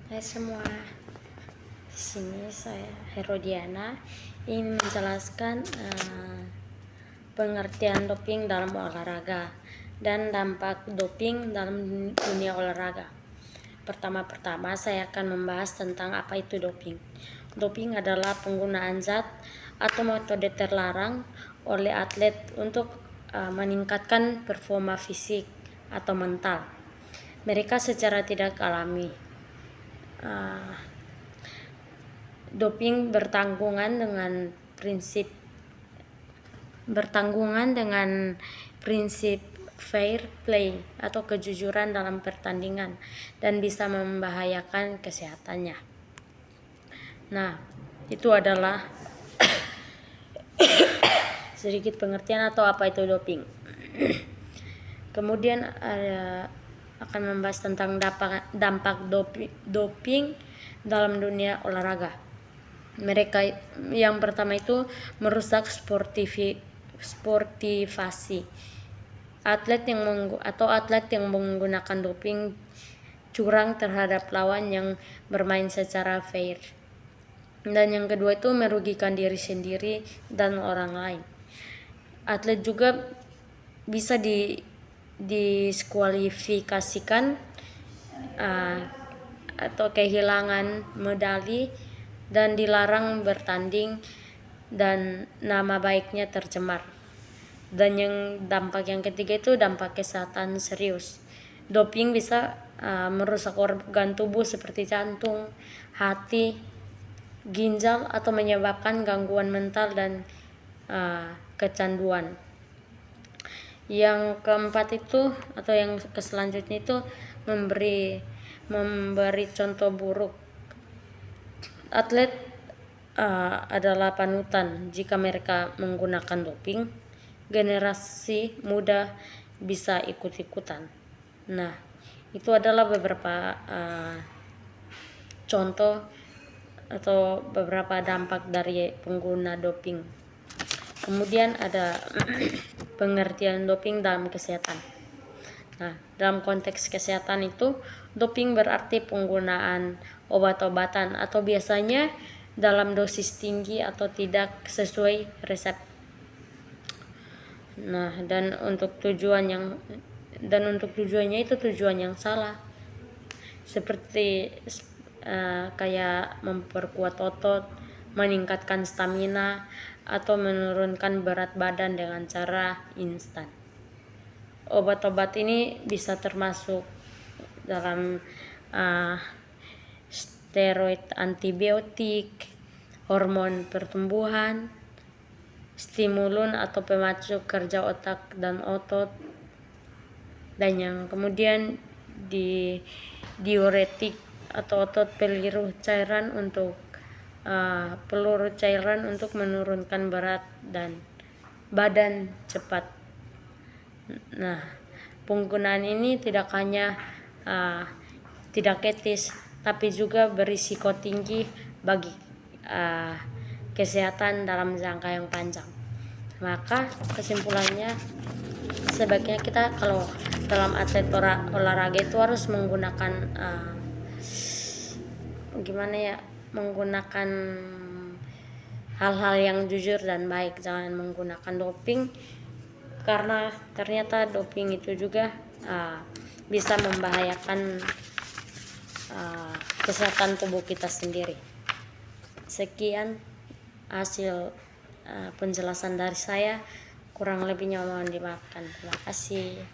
Hai semua, di sini saya Herodiana ingin menjelaskan pengertian doping dalam olahraga dan dampak doping dalam dunia olahraga. Pertama-tama saya akan membahas tentang apa itu doping. Doping adalah penggunaan zat atau metode terlarang oleh atlet untuk meningkatkan performa fisik atau mental mereka secara tidak alami. Doping bertanggungan dengan prinsip fair play atau kejujuran dalam pertandingan dan bisa membahayakan kesehatannya. Nah, itu adalah sedikit pengertian atau apa itu doping. Kemudian akan membahas tentang dampak doping dalam dunia olahraga. Mereka yang pertama itu merusak sportivasi. Atlet yang menggunakan doping curang terhadap lawan yang bermain secara fair. Dan yang kedua itu merugikan diri sendiri dan orang lain. Atlet juga bisa diskualifikasikan atau kehilangan medali dan dilarang bertanding dan nama baiknya tercemar. Dan yang dampak yang ketiga itu dampak kesehatan serius. Doping bisa merusak organ tubuh seperti jantung, hati, ginjal atau menyebabkan gangguan mental dan kecanduan. Yang keempat itu atau yang selanjutnya itu memberi contoh buruk. Atlet adalah panutan. Jika mereka menggunakan doping, generasi muda bisa ikut-ikutan. Nah, itu adalah beberapa contoh atau beberapa dampak dari pengguna doping. Kemudian ada pengertian doping dalam kesehatan. Nah, dalam konteks kesehatan itu, doping berarti penggunaan obat-obatan atau biasanya dalam dosis tinggi atau tidak sesuai resep. Nah, dan untuk tujuannya itu tujuan yang salah. Seperti kayak memperkuat otot, meningkatkan stamina, atau menurunkan berat badan dengan cara instan. Obat-obat ini bisa termasuk dalam steroid antibiotik, hormon pertumbuhan, stimulun atau pemacu kerja otak dan otot, dan yang kemudian diuretik atau otot peluru cairan untuk menurunkan berat dan badan cepat. Nah, penggunaan ini tidak hanya tidak etis, tapi juga berisiko tinggi bagi kesehatan dalam jangka yang panjang. Maka kesimpulannya, sebaiknya kita kalau dalam atlet olahraga itu harus menggunakan menggunakan hal-hal yang jujur dan baik, jangan menggunakan doping, karena ternyata doping itu juga bisa membahayakan kesehatan tubuh kita sendiri. Sekian hasil penjelasan dari saya, kurang lebihnya mohon dimaafkan. Terima kasih.